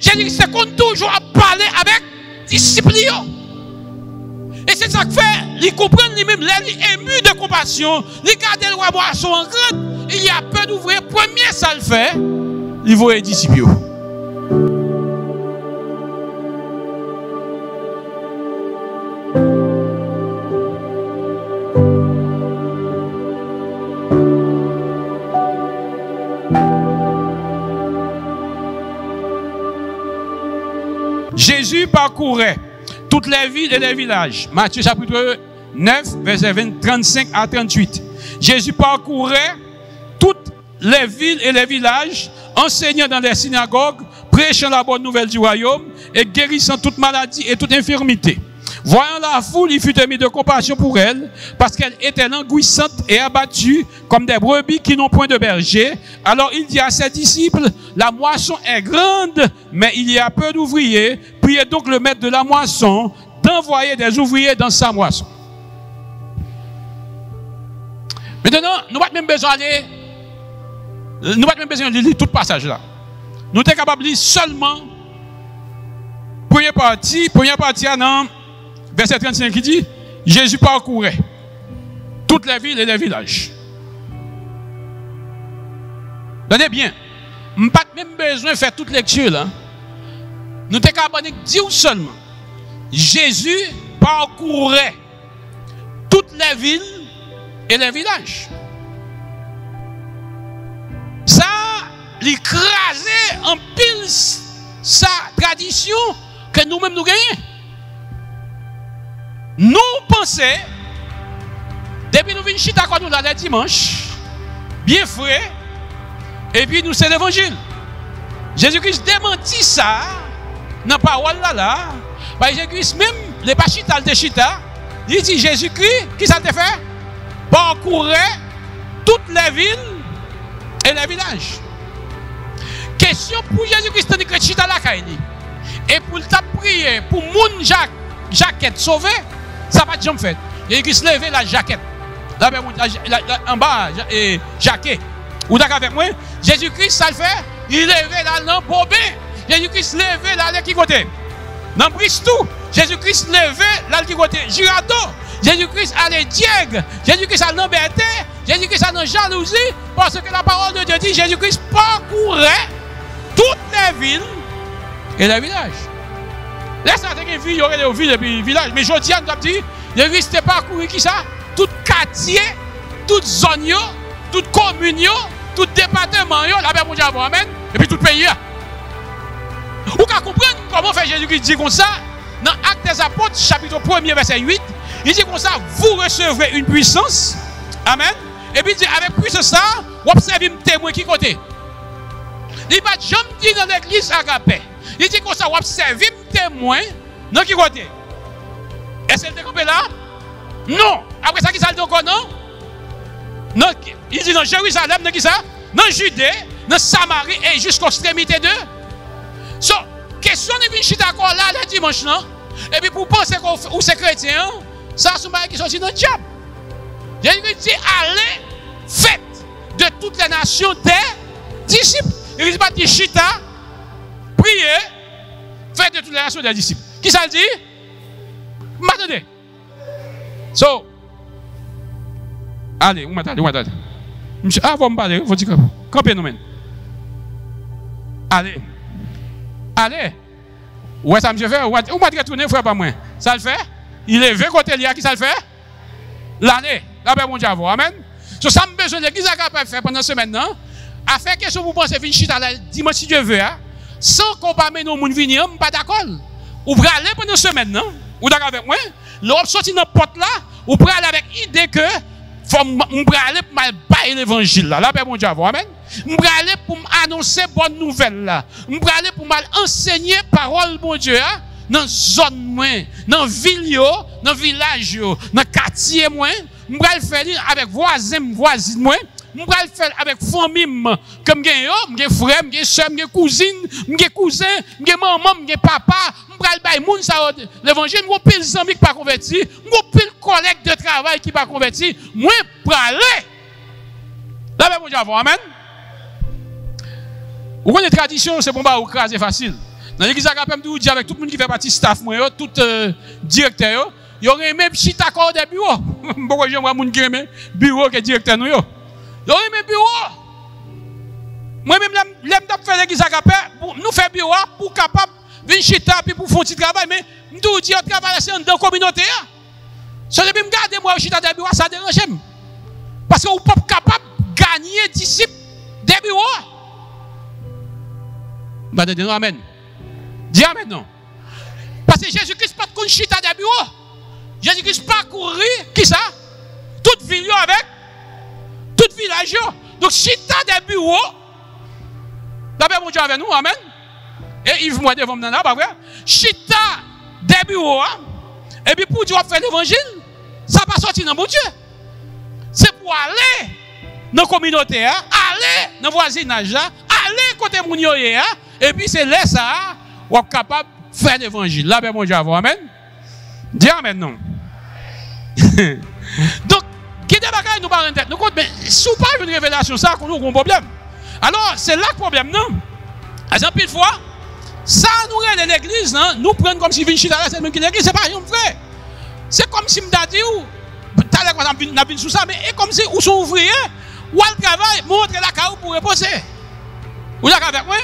Jésus-Christ compte toujours à parler avec disciples. Et c'est ça que fait, il comprend lui-même, il est ému de compassion, il garde le roi boisson en grande, il y a peur d'ouvrir, premier ça le fait, il voit les disciples. Jésus parcourait toutes les villes et les villages. Matthieu chapitre 9, versets 35 à 38. Jésus parcourait toutes les villes et les villages, enseignant dans les synagogues, prêchant la bonne nouvelle du royaume et guérissant toute maladie et toute infirmité. Voyant la foule, il fut ému de compassion pour elle, parce qu'elle était languissante et abattue, comme des brebis qui n'ont point de berger. Alors il dit à ses disciples, la moisson est grande, mais il y a peu d'ouvriers. Priez donc le maître de la moisson d'envoyer des ouvriers dans sa moisson. Maintenant, nous n'avons pas même besoin d'aller, nous n'avons pas même besoin de lire tout le passage là. Nous sommes capables de lire seulement première partie non. Verset 35 qui dit, Jésus parcourait toutes les villes et les villages. Tenez bien, nous n'avons pas même besoin de faire toute lecture là. Nous sommes capables de dire seulement, Jésus parcourait toutes les villes et les villages. Ça, l'écraser en pile sa tradition que nous-mêmes nous gagnons. Nous pensons, depuis nous venons chita quand nous allons dimanche, bien frais, et puis nous c'est l'évangile. Jésus-Christ démentit ça, dans la parole là. Jésus-Christ même, les pas chita, le chita, il dit Jésus-Christ, qui ça te fait? Parcourait toutes les villes et les villages. Question pour Jésus-Christ, tandis que chita la caille, et pour ta prier, pour moun jaquette sauvé. Ça va jamais fait. Il se lever la jaquette. Là, en bas, jaquette. Ou d'accord avec moi? Jésus-Christ, ça le fait. Il levait là dans Bobé. Jésus-Christ levait là de qui côté? Dans Bristou. Jésus-Christ levait là de qui côté? Girado. Jésus-Christ allait Diègue. Jésus-Christ allait dans Berté. Jésus-Christ allait dans Jalousie. Parce que la parole de Dieu dit Jésus-Christ parcourait toutes les villes et les villages. Laisse ça, il y aurait des villes et des villages. Mais je dis, on a dit, il risque parcourir qui ça? Tout quartier, toute zone, toute commune, tout département, la paix mondiale, amen. Et puis tout pays. Vous pouvez comprendre comment fait Jésus-Christ dit comme ça? Dans Actes des Apôtres, chapitre 1er, verset 8, il dit comme ça, vous recevrez une puissance. Amen. Et puis il dit, avec puissance ça, vous observez un témoin qui côté. Il ne va jamais dire dans l'église agapée. Il dit comme ça, vous observez un témoin, dans qui côté? Est-ce qu'elle est campée là? Non. Après ça, qui ça le dit encore, non? Non. Il dit dans Jérusalem, dans qui ça? Dans Judée, dans Samarie et jusqu'aux extrémités de. So, question de venir chita encore là, le dimanche, non? Et puis pour penser que c'est chrétien, ça, c'est un qui sont dans le diable. Jésus dit, allez, faites de toutes les nations des disciples. Il dit pas de chita, priez, faites de toutes les nations des disciples. Qui ça le dit? M'attendez. So, allez, vous m'attendez. Monsieur, vous me parlez, vous dites campez nous-mêmes. Allez. Ouais, ça me fait. Vous m'avez retourné, frère, pas moi. Ça le fait? Il est 20 côté là, qui ça le fait? L'année. La paix, mon Dieu, amen. So, ça me besoin de l'église à capable faire pendant ce maintenant. À faire quelque chose, vous pensez, venir chita dimanche si Dieu veut, sans qu'on pas mener nos moun venir, pas d'accord. Ou pouvez aller pendant ce maintenant. Ou d'accord avec moi? L'autre sorti dans la porte là, ou pouvez aller avec l'idée que on pouvez aller pour m'aller l'évangile là. La paix, mon Dieu, amen. On pouvez aller pour m'annoncer bonne nouvelle là. On pouvez aller pour m'enseigner parole, mon Dieu, dans zone moins, dans ville, dans village, dans quartier moins. On pouvez le faire avec voisins, voisines moins. Je vais le faire avec famille, comme j'ai frère, j'ai soeur, j'ai cousine, j'ai cousin, j'ai maman, j'ai papa. Je vais le faire moun ça l'évangile, je vais pile amis qui pas converti, je vais pile collègue de travail qui pas converti, moi pour aller. Là mon Dieu, amen. Ou une tradition, c'est pour pas craser facile. Dans l'église Agapé, je dis avec tout le monde qui fait partie staff, moi, tout directeur, il y aurait même chita corps des bureaux. Pourquoi j'aimerais moun qui aime bureau que directeur nous yo. Il y aurait même bureau. Moi-même, l'aime faire l'église Agapé, nous fait bureau pour capable venir chita puis pour faire un petit travail, mais nous dire travail c'est dans la communauté. Si je me garde moi chita des bureaux, ça dérange. Parce que vous n'êtes pas capable de gagner disciples des bureaux. Bah, amen. Dis amen non. Parce que Jésus-Christ pas de chita des bureaux. Jésus-Christ pas courir, qui ça? Toute ville avec, toute village. Donc chita des bureaux. D'abord mon Dieu avec nous, amen. Et Yves moi devant nous, pas vrai? Chita des bureaux. Et puis pour Dieu faire l'évangile, ça va sortir dans mon Dieu. C'est pour aller dans la communauté, aller dans le voisinage, aller côté mon Dieu, et puis c'est là ça, on est capable de faire l'évangile. Là, ben mon Dieu, amen. Dis amen, non. Donc, qui est nous parle en tête? Nous compte, mais si vous pas une révélation, ça, nous avons un problème. Alors, c'est là le problème, non? Par exemple, une fois, ça nous aide l'église, non? Nous prenons comme si Vinci c'est le même que l'église, c'est pas un frère. C'est comme si je dit, tout à l'heure, on a vu sous ça, mais c'est comme si vous sont ouvriers, ou al travail, montre la caou pour reposer. Vous êtes avec moi?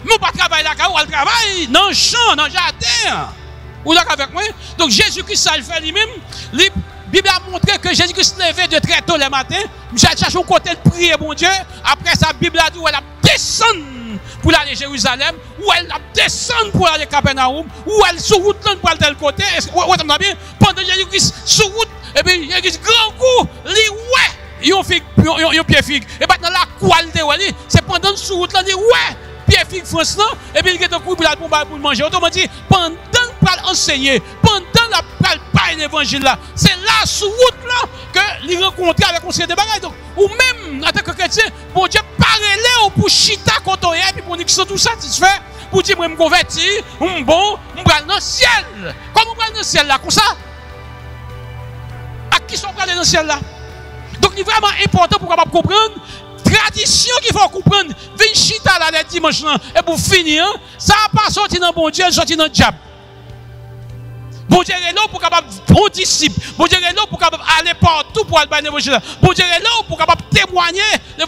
Nous pas travailler la caou, al travail dans le champ, dans le jardin. Vous êtes avec moi? Donc Jésus-Christ, ça le fait lui-même. La Bible a montré que Jésus-Christ se levait de très tôt le matin. Il cherche un côté de prier, mon Dieu. Après ça, la Bible a dit où elle a descendu pour aller à Jérusalem, où elle a descendu pour aller à Capernaum, où elle sur route pour aller de tel côté. Pendant Jésus-Christ sur route, et puis Jésus grand coup, il y a pied figue. Et maintenant la qualité, c'est pendant sur route là, pied figue France là, et puis il y a un coup pour manger. Autrement dit, pendant pour enseigner, pendant la parler l'évangile là, c'est là sur route là que il rencontre avec un série de bagages. Donc ou même en tant que chrétien, bon Dieu parler pour chita quand et puis pour nous qui sont tous satisfaits, pour dire moi me convertir, bon, on va dans le ciel. Comment on va dans le ciel là comme ça? À qui sont aller dans le ciel là? Donc il est vraiment important pour capable comprendre tradition qu'il faut comprendre. Venir chita là les dimanches là et pour finir, ça va pas sortir dans bon Dieu, sortir dans le diable. Bon Dieu est là pour capable bon disciple. Bon Dieu est là pour capable aller partout pour aller l'évangile. Bon Dieu est là pour capable témoigner.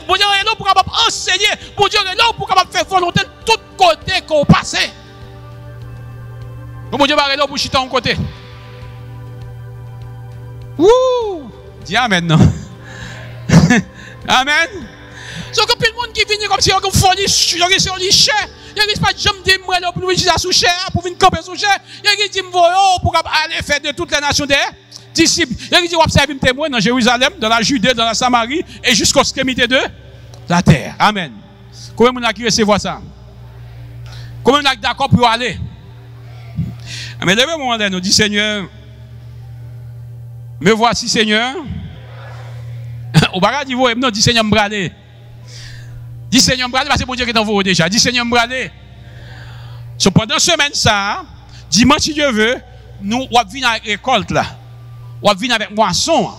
Bon Dieu est là pour capable enseigner. Bon Dieu est là pour capable faire volonté de tout côté qu'on passe. Bon Dieu est là pour chiter en côté. Wouh! Dis amen non. Amen. So que tout le monde qui vient comme si on a folie, on lit cher. Il n'y a pas de gens qui me disent pour nous dire sous cher, pour venir camper sous cher. Il y a qui disent pour aller faire de toutes les nations des disciples. Il y a qui disent observer un témoin dans Jérusalem, dans la Judée, dans la Samarie et jusqu'aux extrémités de la terre. Amen. Combien de gens qui recevoir ça? Combien de gens d'accord pour aller? Mais levez mon moment nous dit Seigneur, me voici Seigneur. Au bagage dit vous, non, dit Seigneur me braler. Dis Seigneur, parce que mon Dieu qui est en vous déjà. Dis Seigneur, pendant semaine ça, dimanche si Dieu veut, nous on venir avec récolte là. On venir avec moisson.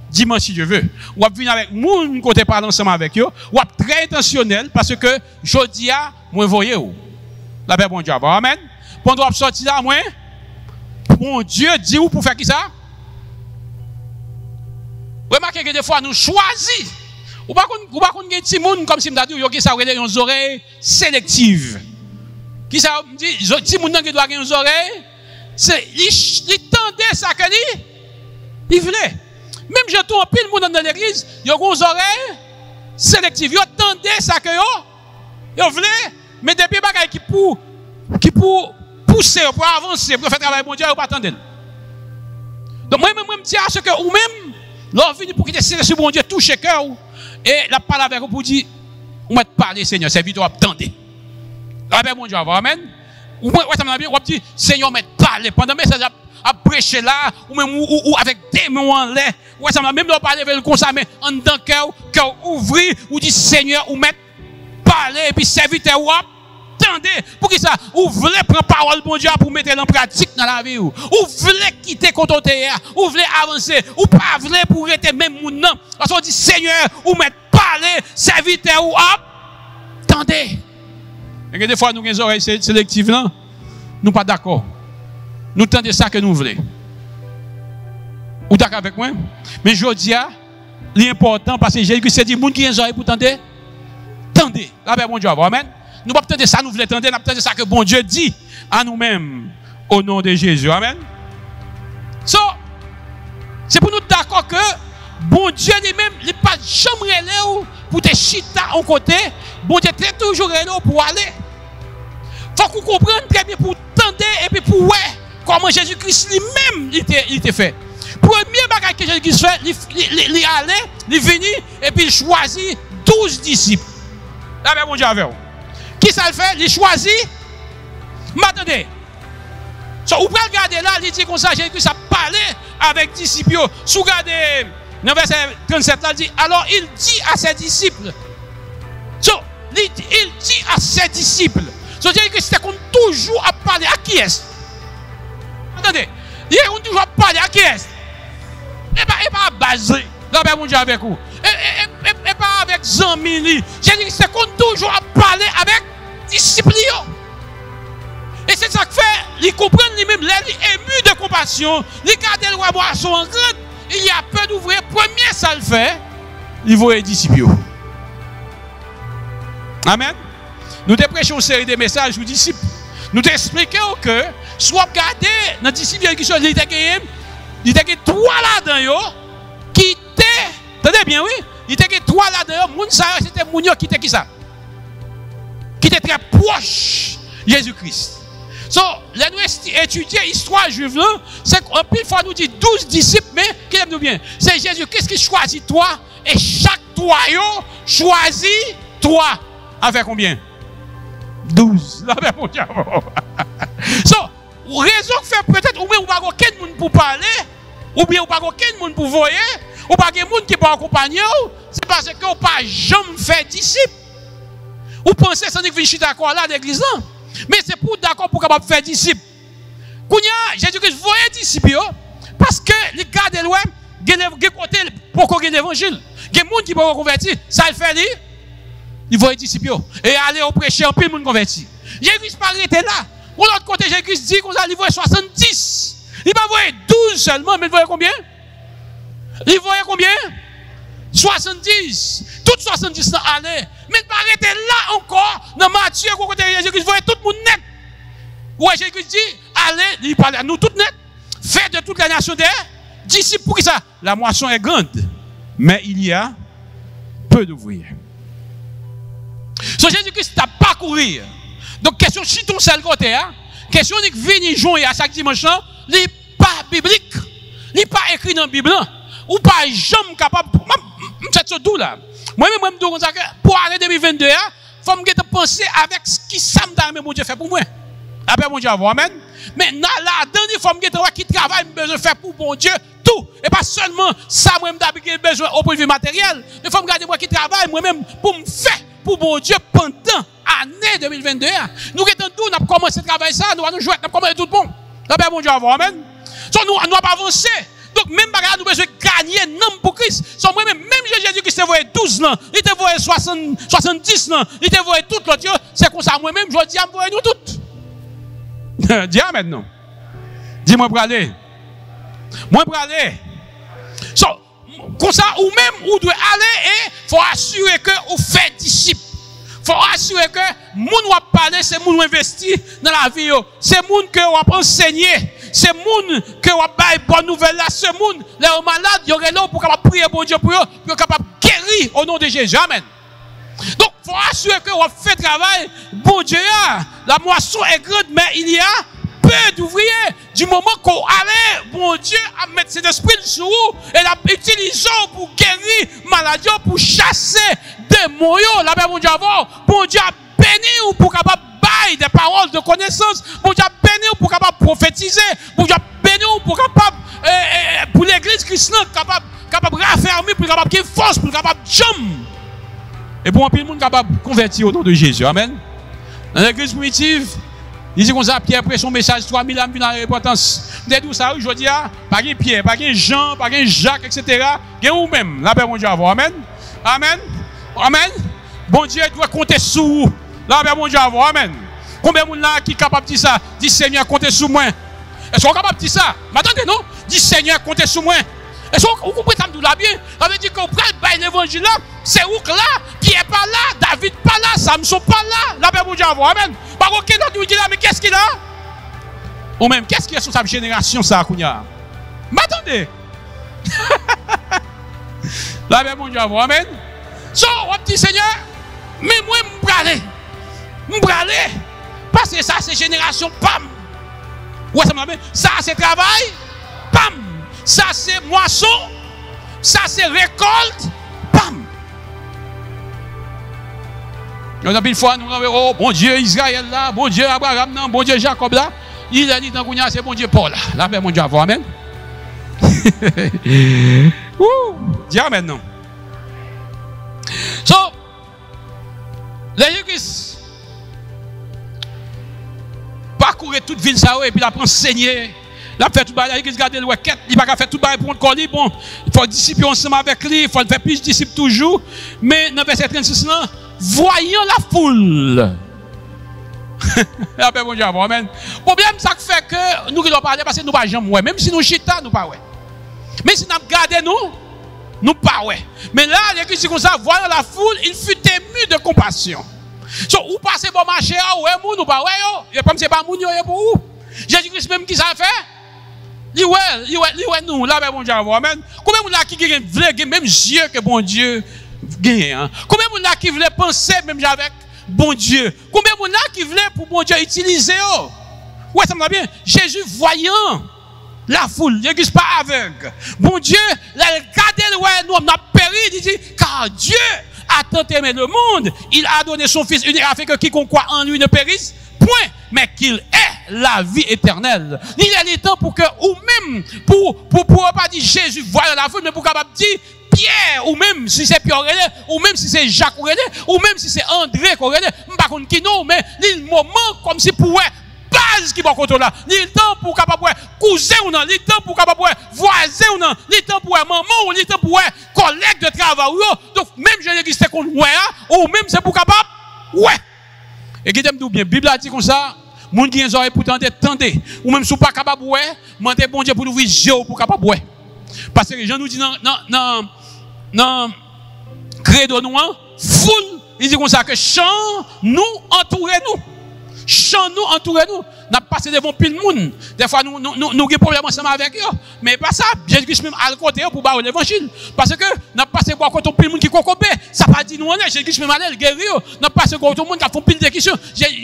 Dimanche si Dieu veut. On venir avec moun côté parler ensemble avec eux. On très intentionnel parce que jodi a moi voyez ou. La paix bon Dieu. Amen. Pendant on sortir là moi mon Dieu dit ou pour faire qui ça? Remarquez que des fois nous choisissons. Ou pas qu'on ait des gens comme si je dit, yo qui ça relève des oreilles sélectives. Qui ça me dit, des gens qui doivent avoir des oreilles, c'est ils tendaient ça que ils voulaient. Même je trouve pile monde dans l'église, ils ont des oreilles sélectives. Ils tendaient ça que ils voulaient, mais depuis bagaille qui pour pousser, pour avancer, pour faire travail bon Dieu, ils pas attendre. Donc moi même me dis à ce que ou même l'envie pour quitter sur bon Dieu toucher cœur. Et la parole avec vous pour dire, on va te parler, Seigneur, c'est vite, on va attendre. La paix, mon Dieu, amen. Ou ça m'a bien, on va dire, Seigneur, on va te parler. Pendant que ça a prêché là, ou même ou avec des mots en l'air, ou ça m'a même parler avec le conseil, mais en dedans, cœur ouvri, ou dit, Seigneur, ou mettre parler, et puis serviteur, ou attendez. Pour qui ça? Ou voulez prendre parole, mon Dieu, pour mettre en pratique dans la vie, ou voulez quitter contre terre, ou voulez avancer, ou pas voulez pour être même mon nom. Parce qu'on dit, Seigneur, ou mettre parler, serviteur, ou attendez. Et des fois, nous avons des oreilles sélectives, non? nous pas d'accord. Nous tendons ça que nous voulons. Ou d'accord avec moi? Mais je dis, l'important, parce que Jésus s'est dit, les gens qui ont des oreilles pour tendre, tendez. La paix, bon Dieu, amen. Nous ne pouvons pas tendre ça, nous voulons tendre, nous tendre ça que bon Dieu dit à nous-mêmes, au nom de Jésus, amen. So, c'est pour nous d'accord que bon Dieu lui-même, il n'est pas jamais là pour te chita en côté, bon Dieu est toujours là pour aller. Il faut qu'on comprenne très bien pour tendre et puis pour ouais, comment Jésus-Christ lui-même il était fait. Premier bagage que Jésus-Christ fait, il allait, il venait et puis il choisit 12 disciples. Là, ben, bon Dieu, avec vous. Qui ça le fait? Il choisit. M'attendez. So, vous pouvez regarder là, il dit comme ça, Jésus-Christ a parlé avec les disciples. Si vous regardez, dans verset 37, là, il dit, alors il dit à ses disciples. So, il dit à ses disciples. So, Jésus-Christ était toujours à parler à qui est-ce? Attendez. Il est toujours à parler à qui est-ce? Et pas basé. Là, ben, mon Dieu, avec vous. Et pas avec Zamili. Jésus-Christ est toujours à parler avec disciples. Et c'est ça que fait, ils comprennent lui-même, il est ému de compassion, il garde le roi boisson en grand, il y a peu d'ouvriers, premier ça le fait, il voit les disciples. Amen. Nous te prêchons une série de messages aux disciples. Nous t'expliquons que, soit regardez, dans les disciples, il y a trois là-dedans, qui étaient, attendez bien, oui, il y a trois là-dedans, c'était Mounio qui était qui ça? Qui était très proche de Jésus-Christ. So, là, nous étudions l'histoire juive, c'est qu'en plus, fois nous dit 12 disciples, mais qui aime nous bien? C'est Jésus-Christ qui choisit toi, et chaque toi choisit toi. Avec combien? 12. Avec mon Dieu. So, raison que fait peut-être, ou bien, ou pas aucun monde pour parler, ou bien, ou pas aucun monde pour voyer, ou pas aucun monde qui peut accompagner, c'est parce que vous pas jamais fait disciple. Vous pensez que c'est que vous d'accord là, l'église là? Mais c'est pour d'accord pour capable faire disciple. Kounya, Jésus-Christ voyait disciple parce que les gars de loin, ils côté pour qu'on ait l'évangile. Il y a des gens qui peuvent convertir, ça le fait lui. Il voyait disciple et aller au prêcher en plus monde converti. Jésus-Christ pas arrêté là. De l'autre côté, Jésus-Christ dit qu'on a livré 70. Il pas voyé 12 seulement, mais il voyait combien? Il voyait combien? 70. Toutes 70 sont allés. Mais il pas arrêté là encore. Dans Matthieu, côté Jésus-Christ voyait tout le monde net. Ouais, Jésus-Christ dit, allez, il parle à nous tout net. Faites de toute la nation des disciples. Pour qui ça? La moisson est grande, mais il y a peu d'ouvriers. So Jésus-Christ t'a pas courir. Donc, question si ton seul côté, question de venir jouer à chaque dimanche, n'est pas biblique. N'est pas écrit dans la Bible. Ou pas jamais capable. C'est ce doux là. Moi-même, je me dis que pour l'année 2022, il faut me penser avec ce qui s'aime dans mon Dieu fait pour moi. Après mon Dieu, amen. Mais là-dedans, il faut me dire qui travaille, besoin de faire pour mon Dieu, tout. Et pas seulement ça, moi-même, d'habiter besoin au point de vue matériel. Mais il faut me garder moi qui travaille, moi-même, pour me faire pour mon Dieu pendant l'année 2022. Nous avons tout, nous avons commencé à travailler ça, nous allons jouer, nous avons commencé tout bon. Après mon Dieu, amen. So, nous n'avons pas avancé. Donc, même bagarre, nous besoin gagner nom pour Christ. So, moi-même, même Jésus-Christ te voyait 12 ans, il te voyait 70 ans, il te voyait tout l'autre, c'est comme ça, moi-même, je dis à moi, nous toutes. Dis amen, non. Dis-moi pour aller. Moi pour aller. So, comme ça, ou même, ou doit aller et faut assurer que vous faites disciple. Faut assurer que moun va parler, c'est moun investi dans la vie. C'est moun que vous enseigner. C'est moun que vous bailler bonne nouvelle là. C'est moun, les malades, il y aurait là pour capable prier pour Dieu pour eux, pour capable guérir au nom de Jésus. Amen. Donc, faut assurer que vous faites travail. Bon Dieu, la moisson est grande, mais il y a peu d'ouvriers. Du moment qu'on allait, bon Dieu, à mettre cet esprit sur vous et l'a utilisé pour guérir maladie, pour chasser démons. La paix, bon Dieu, bon Dieu a béni ou pour capable bailler des paroles de connaissance. Bon Dieu a béni ou pour capable prophétiser. Bon Dieu a béni ou pour capable, pour l'église chrétienne, capable raffermir, pour capable qu'il force, pour capable jump. Et pour un peu de monde capable de convertir au nom de Jésus. Amen. Dans l'église primitive, il dit qu'on a Pierre après son message 3000 âmes dans l'importance. Vous êtes où ça aujourd'hui? Pas de Pierre, pas de Jean, pas de Jacques, etc. Et ou même. La paix, mon Dieu, amen. Amen. Amen. Bon Dieu doit compter sur vous. La paix, mon Dieu, amen. Combien de monde là qui est capable de dire ça? Dit Seigneur, comptez sur moi. Est-ce qu'on est capable de dire ça? M'attendez, non? Dit Seigneur, comptez sur moi. Est-ce que vous comprenez ça là bien? Ça veut dire qu'on prend l'évangile là, c'est où que là, Pierre pas là, David pas là, Samson pas là, la paix pour Dieu avoir. Amen. Par contre, quelqu'un dit là, mais qu'est-ce qu'il a? Ou même, qu'est-ce qui est sur sa génération, ça, Kounia? M'attendez. La paix pour Dieu avoir. Amen. So, on dit Seigneur, mais moi, je vais aller. Parce que ça, c'est génération, pam. Ouais, ça m'a bien. Ça, c'est travail, pam. Ça, c'est moisson. Ça, c'est récolte. Pam. On a une fois, nous avons, oh, bon Dieu Israël là, bon Dieu Abraham là, bon Dieu Jacob là. Il a dit dans Kounia, c'est bon Dieu Paul là. Là, ben, mon Dieu, avoir. Amen. Dis amen, non. So, l'Église parcourir toute ville ça et puis la prendre saigner. La fait tout bail, l'église garder le requête, il va pas faire tout bail pour coller bon. Il faut disciples ensemble avec lui, il faut faire plus de disciples toujours. Mais dans verset 36 là, voyant la foule. Après bon Dieu, amen. Problème ça fait que nous qui doit parler parce que nous pas jamais ouais, même si nous chita nous pas ouais. Mais si nous regardons nous pas ouais. Mais là l'église dit comme ça, voyant la foule, il fut ému de compassion. So, ou passez bon marché, ouais, moun ou pas, ouais, yo. Et comme c'est pas moun, yo, pour où? Jésus-Christ même qui ça fait? Li ouais, nous, là, ben, bon Dieu, amen. Combien de gens qui veulent même Dieu que bon Dieu gagne, hein? Combien de gens qui veulent penser même avec bon Dieu? Combien de gens qui veulent pour bon Dieu utiliser, oh? Ouais, ça me va bien. Jésus voyant la foule, l'église pas aveugle. Bon Dieu, là, regardez, ouais, nous, on a péri, il dit, car Dieu a tant aimé le monde, il a donné son Fils unique afin que quiconque croit en lui ne périsse, point, mais qu'il ait la vie éternelle. Il y a des temps pour que, ou même, pour pas dire Jésus voyant la foule, mais pour capable dire Pierre, ou même si c'est Pierre, ou même si c'est Jacques, ou même si c'est André, pas contre qui non, mais il moment comme si pour base qui va contre là. Il temps pour capable cousin ou non, il temps pour capable voisin ou non, il temps pour maman ou il temps pour collègue de travail. Donc même je l'église c'est qu'on ouais ou même c'est pour capable ouais. Et qui t'aime tout bien, Bible a dit comme ça, moun qui ont oreilles pour tendez ou même si pas capable ouais, mandez bon Dieu pour nous ouvrir yeux pour capable ouais. Parce que les gens nous disent non credo nous foule, il dit comme ça que chant nous entourer nous. Chant nous, entourez-nous. N'a passé devant pile monde. Des fois, nous avons des problèmes ensemble avec eux. Mais pas ça. Jésus-Christ même à côté pour barrer l'évangile. Parce que n'a passé pour côté pile monde qui cocopé. Ça pas dit nous on est. Jésus-Christ même aller guérir. N'a passé pour tout le monde qui font pile de questions.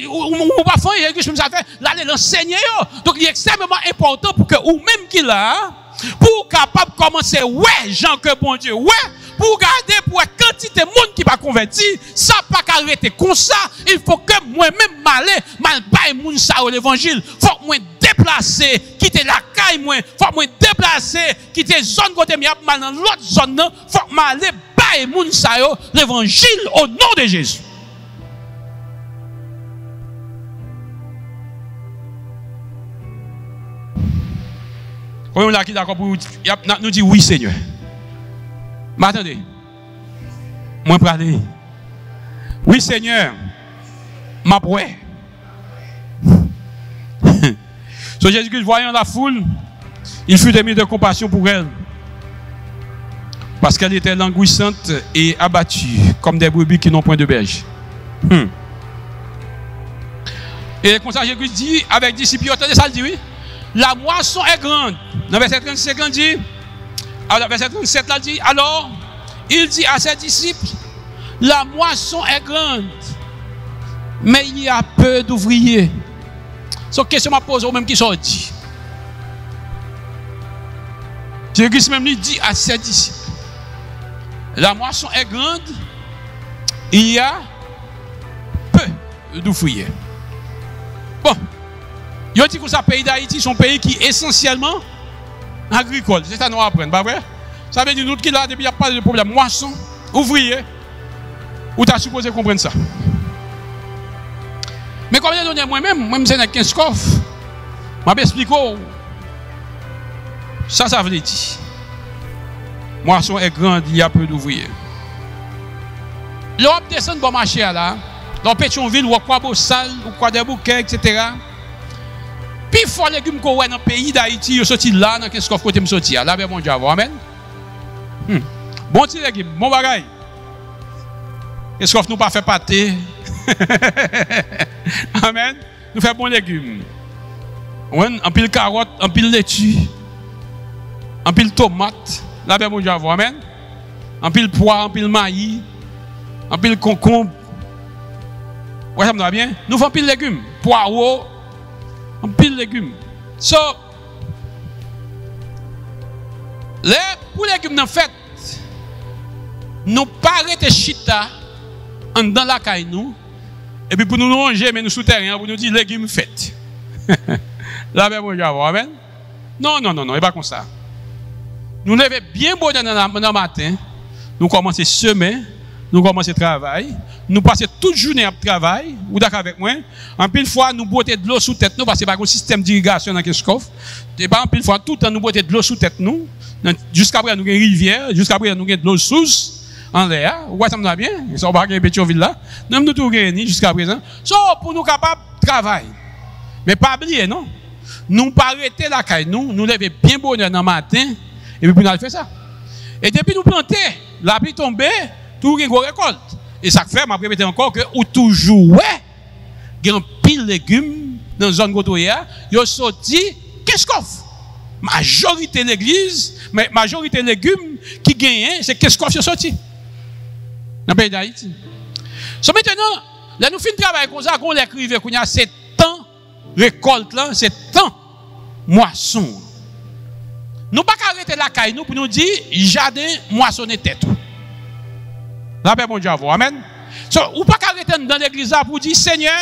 On pas faire Jésus-Christ même ça fait l'aller l'enseigner. Donc il est extrêmement important pour que ou même qu'il a pour capable commencer ouais Jean que bon Dieu ouais. Pour garder pour la quantité de monde qui va convertir, ça pas arrêter comme ça. Il faut que moi-même mal bailler moun ça l'évangile. Faut que moi déplacer, quitter la caille moi. Faut que moi déplacer, quitter zone côté mi mal dans l'autre zone non. Faut que m'aller bailler moun ça l'évangile au nom de Jésus. On là qui d'accord pour nous dit oui Seigneur. Mais attendez, moi je parler. Oui Seigneur, ma ouais. So Jésus-Christ voyant la foule, il fut ému de compassion pour elle. Parce qu'elle était languissante et abattue, comme des brebis qui n'ont point de berge. Et comme ça Jésus dit avec disciples, attendez ça, il dit oui. La moisson est grande. Dans verset 36, il dit. Alors, verset 37, là, dit, alors, il dit à ses disciples, la moisson est grande, mais il y a peu d'ouvriers. C'est question m'a posée au même qui sont dit. Jésus même lui dit à ses disciples, la moisson est grande, il y a peu d'ouvriers. Bon, il dit que ce pays d'Haïti, son pays qui est essentiellement agricole, c'est ça nous apprendre, pas vrai? Ça veut dire nous qui là depuis il n'y a pas de problème moisson, ouvrier, ou tu as supposé comprendre ça. Mais comme je donné moi-même c'est 15 coffres, je vais expliquer ça veut dire. Moisson est grande, il y a peu d'ouvriers. L'Europe descend bon marché là, dans Pétionville, ou quoi Bossal, ou quoi des bouquets, etc. Puis, il faut les légumes qu'on voit dans le pays d'Haïti, ils sortent là, dans qu'est-ce qu'on côté me sortir. Là, ben, mon Dieu, amen. Bon petit légumes, bon bagaille. Qu'est-ce qu'on nous pas fait pâté? Amen. Nous faisons bon légumes. En pile carotte, en pile laitue, en pile tomate. Là, ben, mon Dieu, amen. En pile pois, en pile maïs, en pile concombre. Ouais, ça me va bien. Nous faisons pile légumes. Poireaux, en pile légumes. So, pour les légumes, en fait, nous pas arrêter chita dans la caille nous, et puis pour nous manger, mais nous souterrains, pour nous dire légumes faites. Là, ben, mon Dieu, amen. Non, non, non, non, et pas comme ça. Nous levons bien bon dans le matin, nous commençons à semer, nous commençons à travailler, nous passons toute journée à travailler, ou d'accord avec moi. En pile fois, nous bottons de l'eau sous tête nous, parce que c'est pas un système d'irrigation dans le coffre. Et pas en pile fois, tout le temps, nous bottons de l'eau sous tête nous. Jusqu'à présent, nous avons une rivière, jusqu'à présent, nous avons de l'eau source en l'air. Ouais, ça me va bien. Ils sont pas Pétionville là. Nous avons tout réuni jusqu'à présent. So, pour nous capables de travailler. Mais pas oublier, non? Nous pas arrêter la caille, nous levons bien bonheur dans le matin, et puis nous allons faire ça. Et depuis nous planter, la pluie tombe, tout le monde récolte. Et ça fait, je répète encore, que ou toujours, ouais, il y a un pile de légumes dans la zone côtière, il y a sorti, qu'est-ce qu'on fait? Majorité de l'église, mais majorité de légumes qui gagnent, c'est qu'est-ce qu'on fait sorti? Dans le pays d'Haïti. So maintenant, là nous finissons de travailler comme ça, qu'on l'écrivait, qu'on a 7 temps récolte là, c'est temps moisson. Nous pas arrêter la caille nous pour nous dire jardin moissonner tête. Là ben bon Dieu, amen. So, ou pas arrêter dans l'église pour dire Seigneur,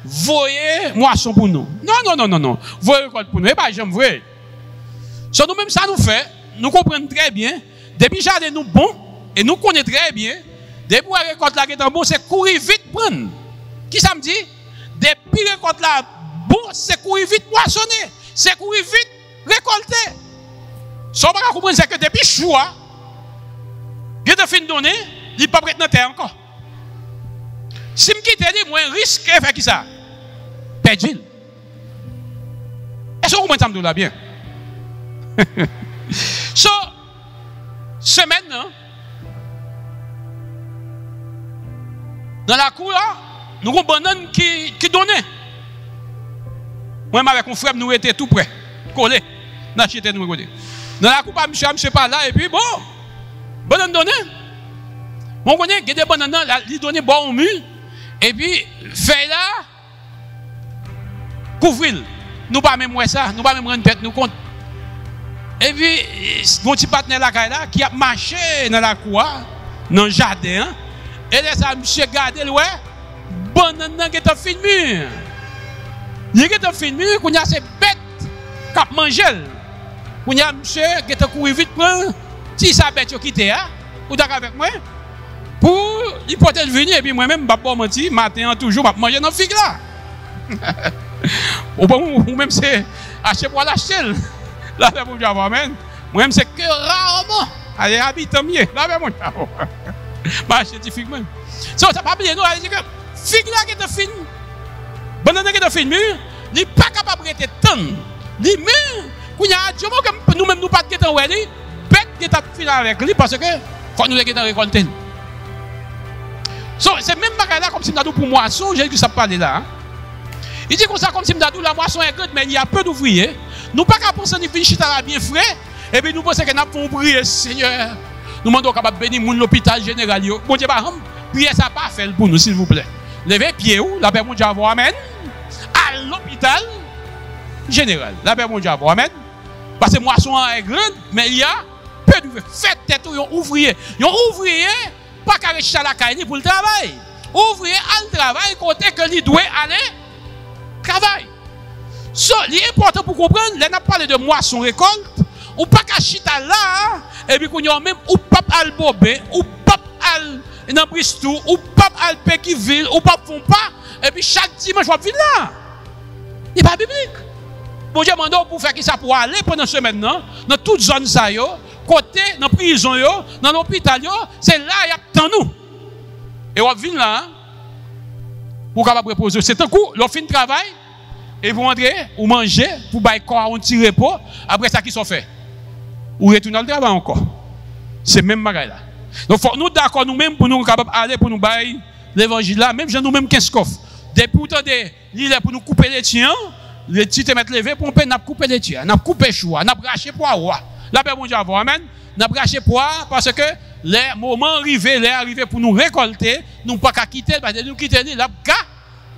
voyez moisson pour nous. Non non non non non. Voyez récolte pour nous, et pas j'aime vrai. So nous même ça nous fait, nous comprenons très bien, depuis jardin nous bon et nous connaissons très bien, depuis la récolte là qui est bon, c'est courir vite prendre. Qui ça me dit? Depuis récolte là bon, c'est courir vite moissonner, c'est courir vite récolter. Ce qu'on va comprendre, c'est que depuis choix, il y a des fins de données, il ne peut pas être dans terre encore. Si je quitte, moi, risque de faire qui ça? Perdre. Est-ce que vous comprenez ça me bien? So, semaine, hein, dans la cour, là, nous avons une banane qui donnait. Moi, avec mon frère, nous étions tout près, collés. Nous acheté nous côté. Dans la coupe, monsieur pas là, et puis bon, banane donnée. On connaît que des bananes, ils donnent bon au mur, et puis, fait là, couvrir. Nous pas même ça, nous pas même rendre tête, nous compte. Et puis, mon petit partenaire là, qui a marché dans la cour, dans le jardin, et là, ça, monsieur garde, ouais, banane qui est filmé. Il est filmé, qu'on a ces bêtes qui ont mangé. Qu'on a monsieur qui est couru vite, si ça bête qui quitte, ou d'accord avec moi, pour l'hypothèse venir, et puis moi-même, je ne vais pas mentir, matin, toujours, je manger dans le figue là. Ou même c'est acheter pour l'acheter. Là, c'est mon diable, amen. Moi-même, c'est que rarement, allez, habite mieux. Là, c'est mon diable. Je acheter des figues même. Ça, ça pas bien, nous, allez dire que figue là qui est fini. Banane qui est fini, il n'est pas capable de rester tant. Il même, nous-mêmes, nous pas de temps, bête qui est fini avec lui parce que faut nous les récolter. C'est même là comme si nous avons pour moisson, j'ai vu ça parler là. Il dit comme ça, comme si nous avons la moisson est grande, mais il y a peu d'ouvriers. Nous pas qu'à penser que nous finissons bien frais, et puis nous pensons que nous avons prier, Seigneur. Nous demandons capable bénir l'hôpital général. Bon Dieu, priez ça pas faire pour nous, s'il vous plaît. Levez pied ou, la paix mon Dieu, amen. À l'hôpital général. La paix mon Dieu, amen. Parce que moisson est grande, mais il y a peu d'ouvriers. Faites tête aux ouvriers. Les ouvriers, pas qu'à rester à la caille pour le travail. Ouvrier à le travail, côté que lui doit aller travail. So, l'important pour comprendre, là, on a parlé de moisson récolte, ou pas qu'à chita là, et puis qu'on y a même, ou pas à Bobé, ou pas à dans Bristol, ou pas à Pékiville, ou pas font pas, et puis chaque dimanche, on va venir là. Il n'est pas biblique. Bon Dieu m'a dit pour faire qui ça pour aller pendant ce semaine, dans toute zone ça, côté, dans la prison, dans l'hôpital, c'est là, il y a tant nous. Et on va venir là, pour capable reposer. C'est un coup, l'on fin de travail, et vous rentrez, ou manger, pour bailler corps, un petit repos, après ça, qui sont fait? Ou retourner au travail encore. C'est même bagaille là. Donc, faut nous d'accord nous-mêmes pour nous capables aller pour nous bailler l'évangile là, même nous même 15 coffres. Depuis autant de l'île pour nous couper les tiens, les petits te mettent levé pour nous couper les tiens, nous couper choix, nous racher poids. Là, ben bon Dieu, amen. Nous racher poids parce que les moments arrivés pour nous récolter, nous pas qu'à quitter, parce que nous quitter l'île, là,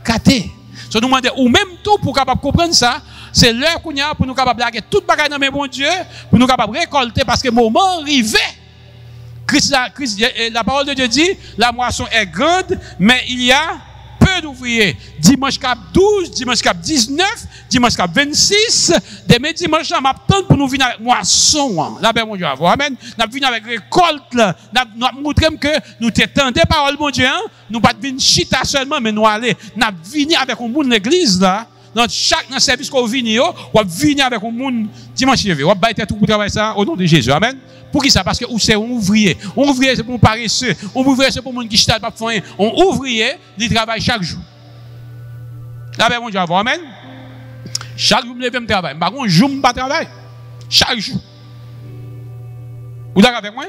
gâter. So nous demandons, ou même tout pour capable comprendre ça, c'est l'heure qu'on a pour nous capable blaguer toute bagaille dans mes bon Dieu, pour nous capable récolter parce que moment arrivé. La parole de Dieu dit, la moisson est grande, mais il y a peu d'ouvriers. Dimanche cap 12, dimanche cap 19, dimanche cap 26, demain dimanche, on m'attend pour nous venir avec moisson. Là, ben, mon Dieu, amen. Nous venons avec récolte, nous montrons que nous t'étendons parole, mon Dieu, nous pas venir chita seulement, mais nous aller, nous venir avec un monde l'église, là. Dans chaque service qu'on vient, on va venir avec un monde dimanche, on va bailler tout pour travailler ça au nom de Jésus. Amen. Pour qui ça? Parce que c'est un ouvrier. Un ouvrier, c'est pour un paresseux. Un ouvrier, c'est pour un monde qui ne pas faire rien. Un ouvrier, il travaille chaque jour. Là, ben, mon Dieu, amen. Chaque jour, je me travaille. Par contre, je ne pas travailler. Chaque jour. Vous êtes avec moi?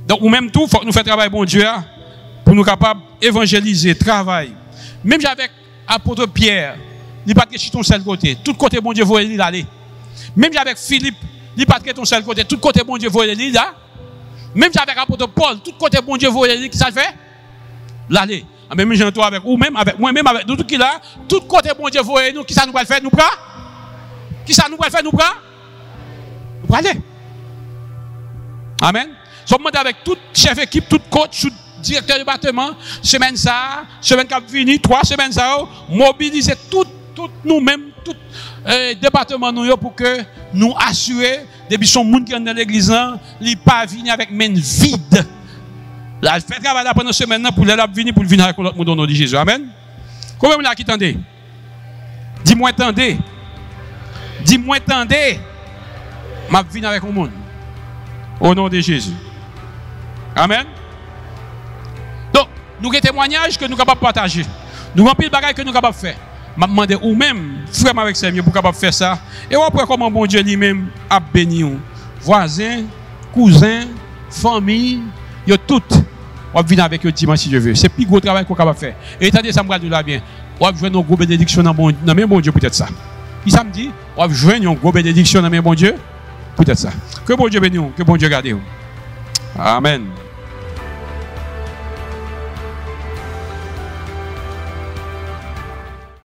Donc, ou même tout, il faut que nous fassions travail, bon Dieu, pour nous capables d'évangéliser, travail. Même avec l'apôtre Pierre, il n'y a pas de ton seul côté. Tout côté, bon Dieu, vous allez aller. Même avec Philippe, il n'y a pas de ton seul côté. Tout côté, bon Dieu, vous allez là. Même avec l'apôtre Paul, tout côté, bon Dieu, vous allez qui ça fait? L'aller. Même j'entends avec ou même avec moi-même, avec tout qui là, tout côté, bon Dieu, vous allez nous, qui ça nous va faire? Nous prend? Qui ça nous va faire? Nous prend? Nous prend aller. Amen. So, demande avec tout chef équipe, tout coach, tout directeur de département, semaine qui a fini, 3 semaines ça, mobiliser tout nous-mêmes, tout département nous pour que nous assurer, depuis son monde qui est dans l'église, il n'est pas venu avec main vide. Là, fait travail pendant une semaine pour venir avec l'autre monde au nom de Jésus. Amen. Comment vous l'avez entendu? Dis-moi, attendez. Dis-moi, attendez. Je vais venir avec le monde. Au nom de Jésus. Amen. Donc, nous avons des témoignages que nous sommes capables de partager. Nous avons des bagages que nous sommes capables de faire. Je me demande ou même, frère avec ses mieux pour capable faire ça. Et après, comment bon Dieu lui-même a béni. Voisins, cousins, famille, ils tout. On va venir avec eux dimanche si je veux. C'est le plus gros travail qu'on est capable de faire. Et attendez, ça me regarde là bien. On va jouer nos gros bénédictions dans mes bon Dieu, peut-être ça. Qui ça me dit? On va jouer nos gros bénédictions dans mes bon Dieu, peut-être ça. Que bon Dieu bénisse, que bon Dieu garde. Amen.